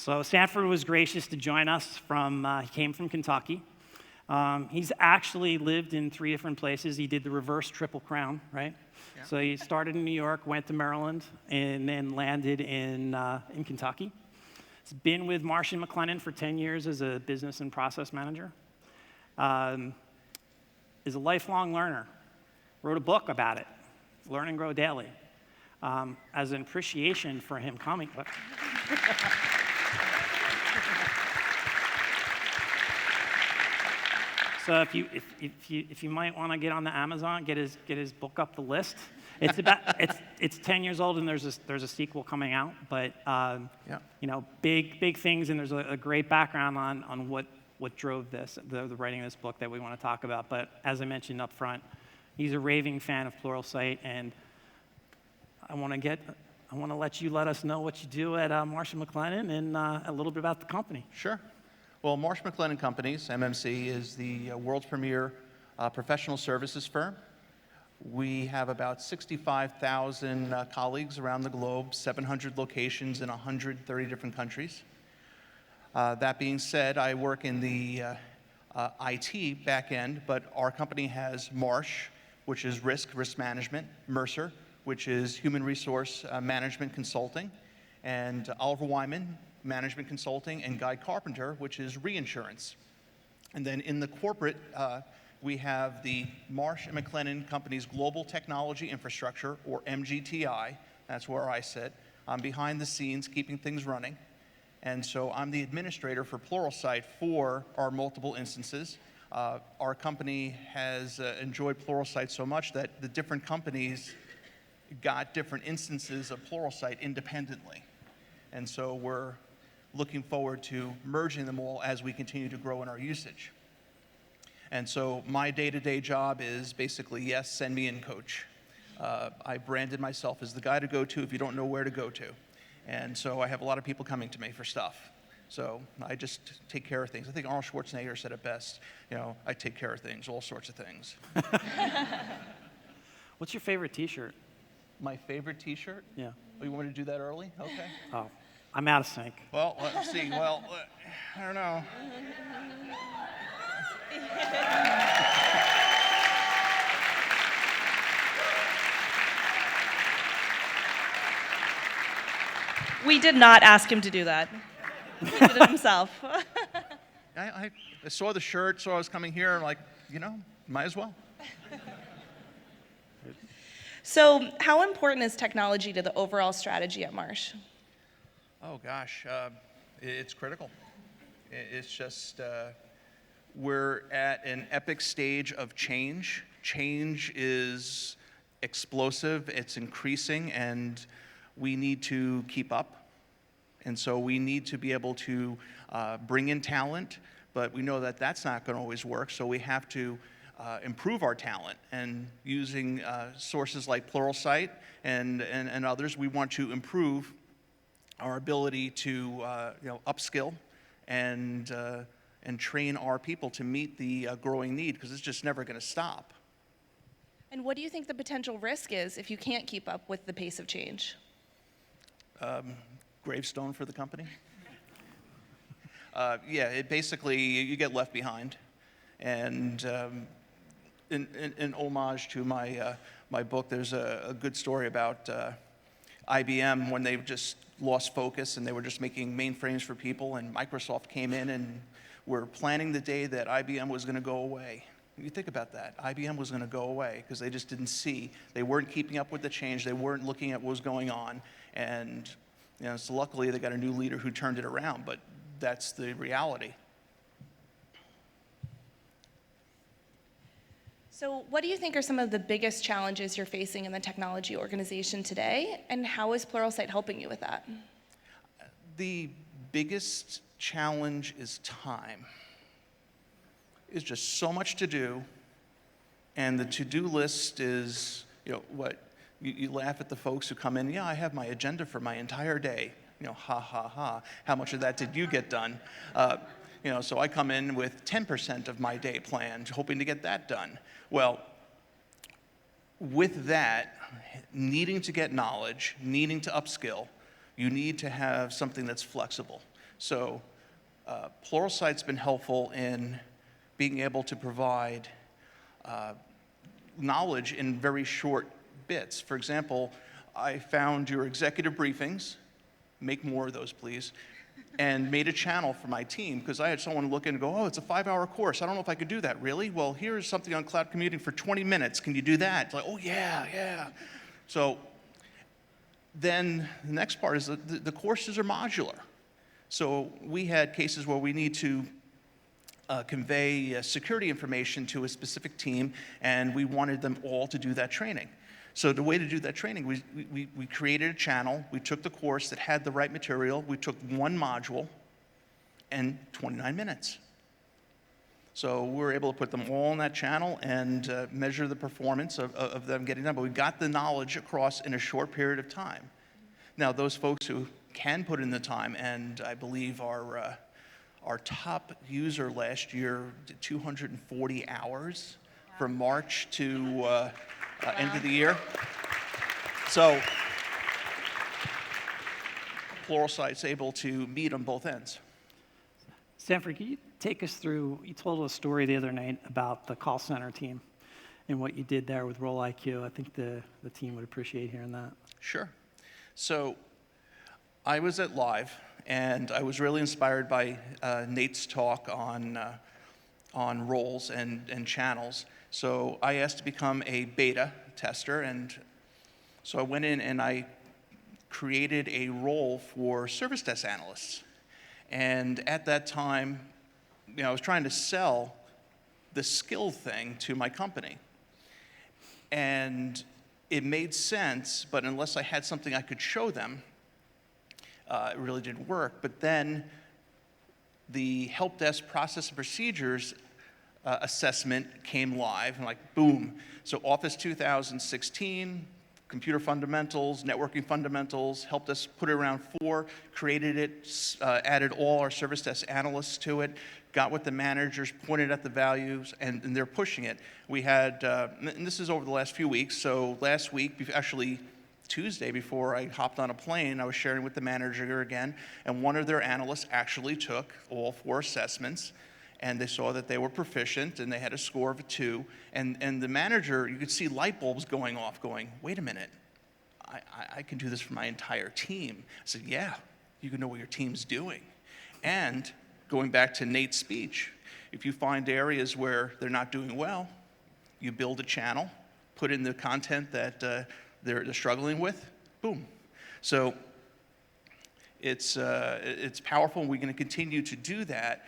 So Sanford was gracious to join us he came from Kentucky. He's actually lived in 3 different places. He did the reverse Triple Crown, right? Yeah. So he started in New York, went to Maryland, and then landed in Kentucky. He's been with Marsh & McLennan for 10 years as a business and process manager. Is a lifelong learner. Wrote a book about it, Learn and Grow Daily, as an appreciation for him coming. So if you might want to get on the Amazon, get his book up the list. It's 10 years old and there's a sequel coming out, but big things, and there's a great background on what drove the writing of this book that we want to talk about. But as I mentioned up front, he's a raving fan of Pluralsight, and I want to let us know what you do at Marsh & McLennan and a little bit about the company. Sure. Well, Marsh McLennan Companies, MMC, is the world's premier professional services firm. We have about 65,000 colleagues around the globe, 700 locations in 130 different countries. That being said, I work in the IT back end, but our company has Marsh, which is risk management, Mercer, which is human resource management consulting, and Oliver Wyman, management consulting, and Guy Carpenter, which is reinsurance. And then in the corporate, we have the Marsh & McLennan Companies Global Technology Infrastructure, or MGTI. That's where I sit. I'm behind the scenes, keeping things running. And so I'm the administrator for Pluralsight for our multiple instances. Our company has enjoyed Pluralsight so much that the different companies got different instances of Pluralsight independently. And so we're looking forward to merging them all as we continue to grow in our usage. And so my day-to-day job is basically, yes, send me in, coach. I branded myself as the guy to go to if you don't know where to go to. And so I have a lot of people coming to me for stuff. So I just take care of things. I think Arnold Schwarzenegger said it best. I take care of things, all sorts of things. What's your favorite T-shirt? My favorite T-shirt? Yeah. Oh, you want me to do that early? Okay. Oh, I'm out of sync. Well, let's see. Well, I don't know. We did not ask him to do that. He did it himself. I saw the shirt, saw I was coming here, I'm like, might as well. So how important is technology to the overall strategy at Marsh? Oh, gosh. It's critical. It's just, we're at an epic stage of change. Change is explosive, it's increasing, and we need to keep up. And so we need to be able to bring in talent, but we know that that's not going to always work, so we have to improve our talent. And using sources like Pluralsight and others, we want to improve our ability to upskill and train our people to meet the growing need, because it's just never going to stop. And what do you think the potential risk is if you can't keep up with the pace of change? Gravestone for the company. It basically, you get left behind. And in homage to my book, there's a good story about IBM when they just lost focus and they were just making mainframes for people, and Microsoft came in and were planning the day that IBM was going to go away. You think about that. IBM was going to go away because they just didn't see. They weren't keeping up with the change. They weren't looking at what was going on. And so luckily they got a new leader who turned it around, but that's the reality. So what do you think are some of the biggest challenges you're facing in the technology organization today, and how is Pluralsight helping you with that? The biggest challenge is time. There's just so much to do, and the to-do list is, you laugh at the folks who come in, I have my agenda for my entire day. Ha, ha, ha. How much of that did you get done? So I come in with 10% of my day planned, hoping to get that done. Well, with that, needing to get knowledge, needing to upskill, you need to have something that's flexible. So Pluralsight's been helpful in being able to provide knowledge in very short bits. For example, I found your executive briefings, make more of those please, and made a channel for my team because I had someone look in and go, oh, it's a 5-hour course. I don't know if I could do that, really? Well, here's something on cloud computing for 20 minutes. Can you do that? It's like, oh, yeah. So then the next part is the courses are modular. So we had cases where we need to convey security information to a specific team, and we wanted them all to do that training. So the way to do that training, we created a channel, we took the course that had the right material, we took one module, and 29 minutes. So we were able to put them all in that channel and measure the performance of them getting done. But we got the knowledge across in a short period of time. Now, those folks who can put in the time, and I believe our top user last year did 240 hours from March to end of the year. So Pluralsight's able to meet on both ends. Sanford, can you take us through, you told a story the other night about the call center team and what you did there with Role IQ. I think the team would appreciate hearing that. Sure. So I was at Live, and I was really inspired by Nate's talk on roles and channels. So I asked to become a beta tester, and so I went in and I created a role for service desk analysts. And at that time, I was trying to sell the skill thing to my company. And it made sense, but unless I had something I could show them, it really didn't work. But then the help desk process and procedures assessment came live, and like, boom. So Office 2016, computer fundamentals, networking fundamentals, helped us put it around 4, created it, added all our service desk analysts to it, got with the managers, pointed at the values, and they're pushing it. We had, and this is over the last few weeks, so last week, actually Tuesday before I hopped on a plane, I was sharing with the manager again, and one of their analysts actually took all 4 assessments, and they saw that they were proficient, and they had a score of a 2. And the manager, you could see light bulbs going off, going, wait a minute, I can do this for my entire team. I said, yeah, you can know what your team's doing. And going back to Nate's speech, if you find areas where they're not doing well, you build a channel, put in the content that they're struggling with, boom. So it's powerful, and we're going to continue to do that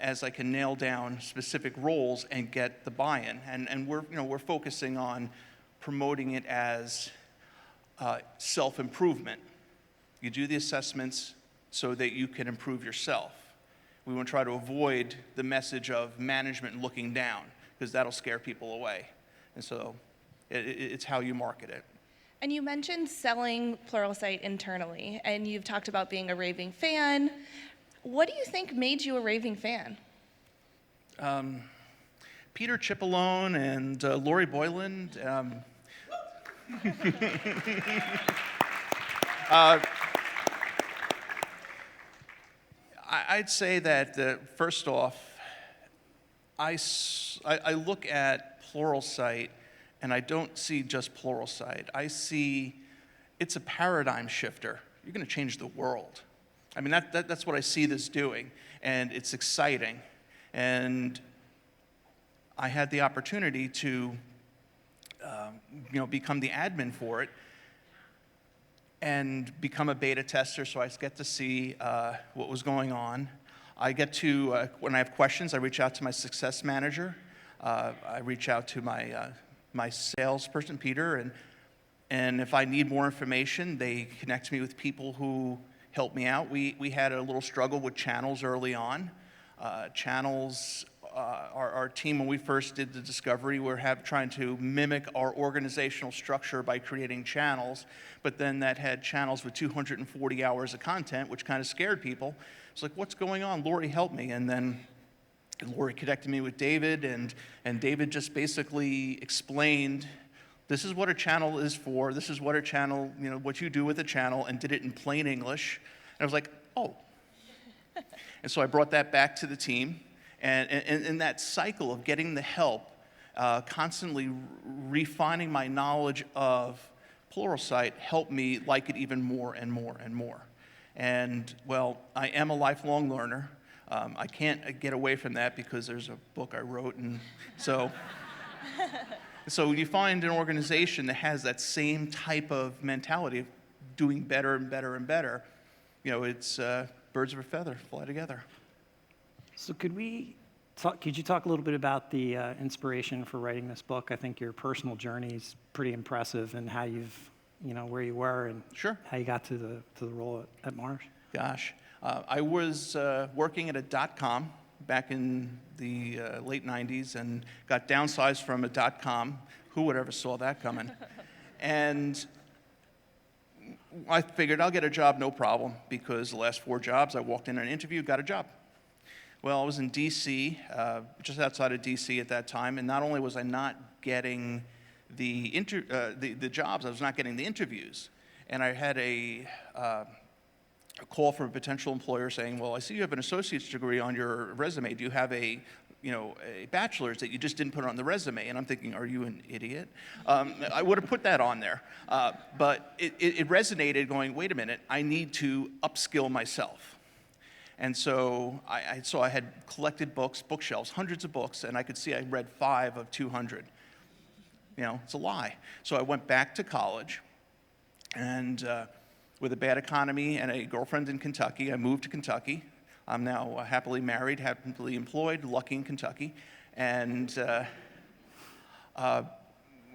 as I can nail down specific roles and get the buy-in. And we're focusing on promoting it as self-improvement. You do the assessments so that you can improve yourself. We want to try to avoid the message of management looking down, because that'll scare people away. And so it's how you market it. And you mentioned selling Pluralsight internally, and you've talked about being a raving fan. What do you think made you a raving fan? Peter Cipollone and Lori Boyland. I'd say that, first off, I look at Pluralsight, and I don't see just Pluralsight. I see it's a paradigm shifter. You're going to change the world. I mean, that's what I see this doing, and it's exciting. And I had the opportunity to, become the admin for it and become a beta tester, so I get to see what was going on. I get to, when I have questions, I reach out to my success manager. I reach out to my salesperson, Peter, and if I need more information, they connect me with people who help me out. We had a little struggle with channels early on. Channels, our team, when we first did the discovery, we're trying to mimic our organizational structure by creating channels, but then that had channels with 240 hours of content, which kind of scared people. It's like, what's going on? Lori, help me. And then Lori connected me with David, and David just basically explained, this is what a channel is for, this is what a channel, what you do with a channel, and did it in plain English. And I was like, oh, And so I brought that back to the team, and that cycle of getting the help, constantly refining my knowledge of Pluralsight helped me like it even more and more and more. And, well, I am a lifelong learner. I can't get away from that because there's a book I wrote, and so... So you find an organization that has that same type of mentality of doing better and better and better, it's birds of a feather fly together. So could you talk a little bit about the inspiration for writing this book? I think your personal journey is pretty impressive, and how you've, where you were and Sure. how you got to the role at Marsh. Gosh, I was working at a .com back in the late 90s and got downsized from a .com. Who would ever saw that coming? And I figured I'll get a job, no problem, because the last 4 jobs, I walked in an interview, got a job. Well, I was in D.C., just outside of D.C. at that time, and not only was I not getting the jobs, I was not getting the interviews. And I had a call from a potential employer saying, well, I see you have an associate's degree on your resume. Do you have a bachelor's that you just didn't put on the resume? And I'm thinking, are you an idiot? I would have put that on there. But it resonated, going, wait a minute, I need to upskill myself. And so I had collected books, bookshelves, hundreds of books, and I could see I read 5 of 200. It's a lie. So I went back to college, and with a bad economy and a girlfriend in Kentucky, I moved to Kentucky. I'm now happily married, happily employed, lucky in Kentucky, and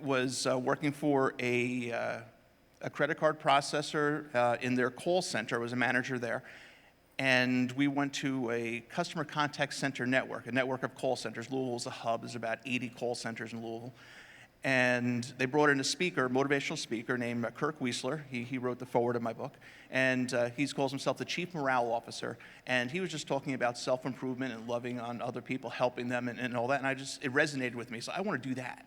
was working for a credit card processor in their call center. I was a manager there. And we went to a customer contact center network, a network of call centers. Louisville's a hub. There's about 80 call centers in Louisville. And they brought in a speaker, a motivational speaker named Kirk Wiesler. He wrote the foreword of my book. And he calls himself the Chief Morale Officer. And he was just talking about self-improvement and loving on other people, helping them and all that. And it resonated with me. So I want to do that.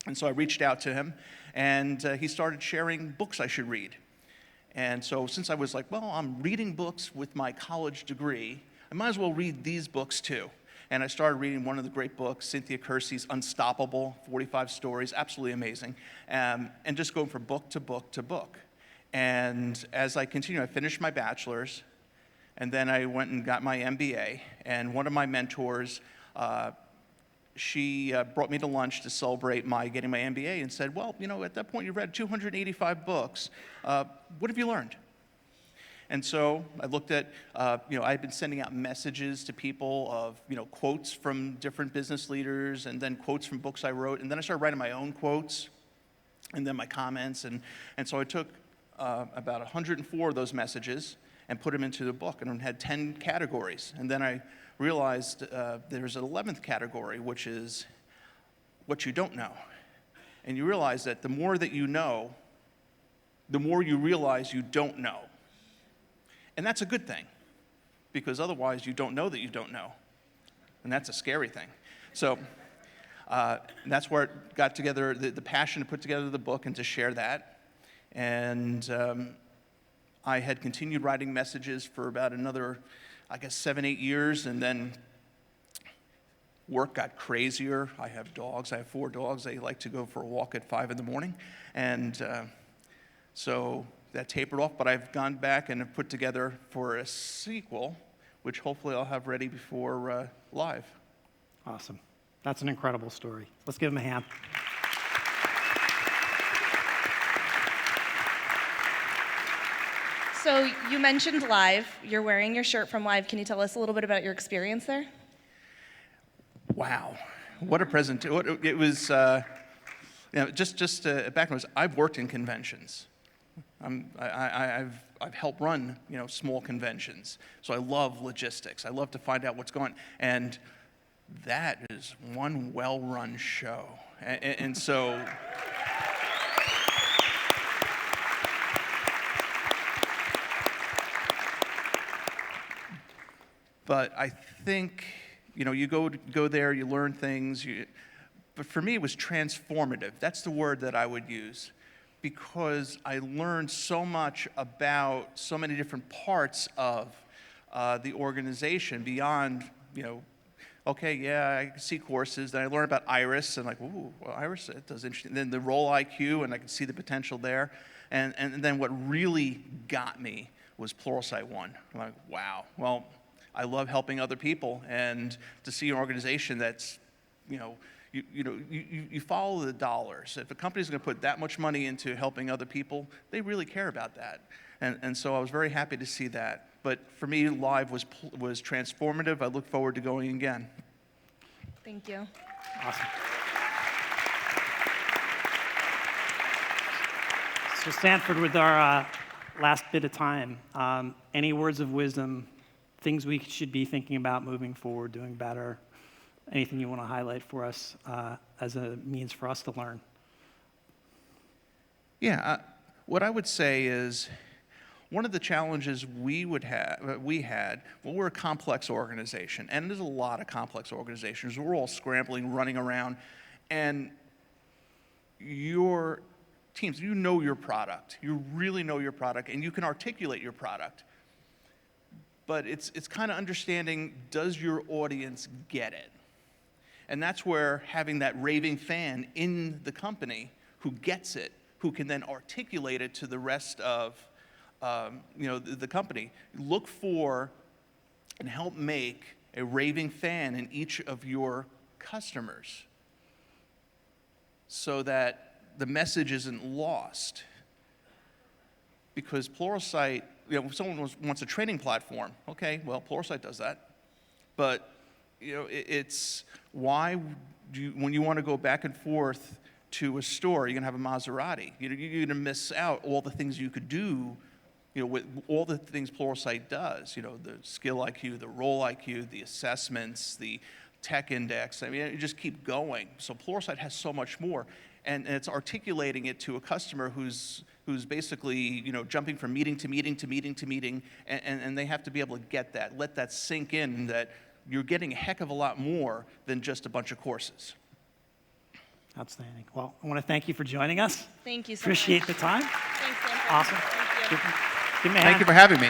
And so I reached out to him. And he started sharing books I should read. And so since I was like, well, I'm reading books with my college degree, I might as well read these books too. And I started reading one of the great books, Cynthia Kersey's Unstoppable, 45 stories, absolutely amazing, and just going from book to book to book. And as I continued, I finished my bachelor's, and then I went and got my MBA. And one of my mentors, she brought me to lunch to celebrate my getting my MBA and said, well, at that point you read 285 books. What have you learned? And so I looked at, I'd been sending out messages to people of, quotes from different business leaders, and then quotes from books I wrote. And then I started writing my own quotes and then my comments. And so I took about 104 of those messages and put them into the book, and had 10 categories. And then I realized there's an 11th category, which is what you don't know. And you realize that the more that you know, the more you realize you don't know. And that's a good thing, because otherwise you don't know that you don't know. And that's a scary thing. So that's where it got together, the passion to put together the book and to share that. And I had continued writing messages for about another, 7-8 years, and then work got crazier. I have dogs. I have 4 dogs. They like to go for a walk at 5 in the morning. And so that tapered off, but I've gone back and have put together for a sequel, which hopefully I'll have ready before live. Awesome. That's an incredible story. Let's give him a hand. So you mentioned Live. You're wearing your shirt from Live. Can you tell us a little bit about your experience there? Wow, what a presentation! It was, just background. I've worked in conventions. I've helped run, small conventions. So I love logistics. I love to find out what's going on. And that is one well-run show. And so, but I think, you go there, you learn things. But for me, it was transformative. That's the word that I would use, because I learned so much about so many different parts of the organization beyond, okay, yeah, I see courses. Then I learn about Iris, and like, ooh, well, Iris, it does interesting. Then the role IQ, and I can see the potential there. And then what really got me was Pluralsight One. I'm like, wow, well, I love helping other people, and to see an organization that's, you follow the dollars. If a company's going to put that much money into helping other people, they really care about that. And so I was very happy to see that. But for me, Live was transformative. I look forward to going again. Thank you. Awesome. So Sanford, with our last bit of time, any words of wisdom, things we should be thinking about moving forward, doing better, anything you want to highlight for us as a means for us to learn? Yeah, what I would say is, one of the challenges we're a complex organization, and there's a lot of complex organizations. We're all scrambling, running around, and your teams, you know your product. You really know your product, and you can articulate your product. But it's kind of understanding, does your audience get it? And that's where having that raving fan in the company who gets it, who can then articulate it to the rest of the company. Look for and help make a raving fan in each of your customers so that the message isn't lost. Because Pluralsight, if someone wants a training platform, okay, well, Pluralsight does that. But it's why when you want to go back and forth to a store, you're going to have a Maserati. You're going to miss out all the things you could do, with all the things Pluralsight does, the skill IQ, the role IQ, the assessments, the tech index. I mean, you just keep going. So Pluralsight has so much more, and it's articulating it to a customer who's basically, jumping from meeting to meeting to meeting to meeting, and they have to be able to get that, let that sink in, that you're getting a heck of a lot more than just a bunch of courses. Outstanding. Well, I want to thank you for joining us. Thank you so Appreciate much. the time. Thanks, Sanford. Awesome. Thank you. Give me a hand. Thank you for having me.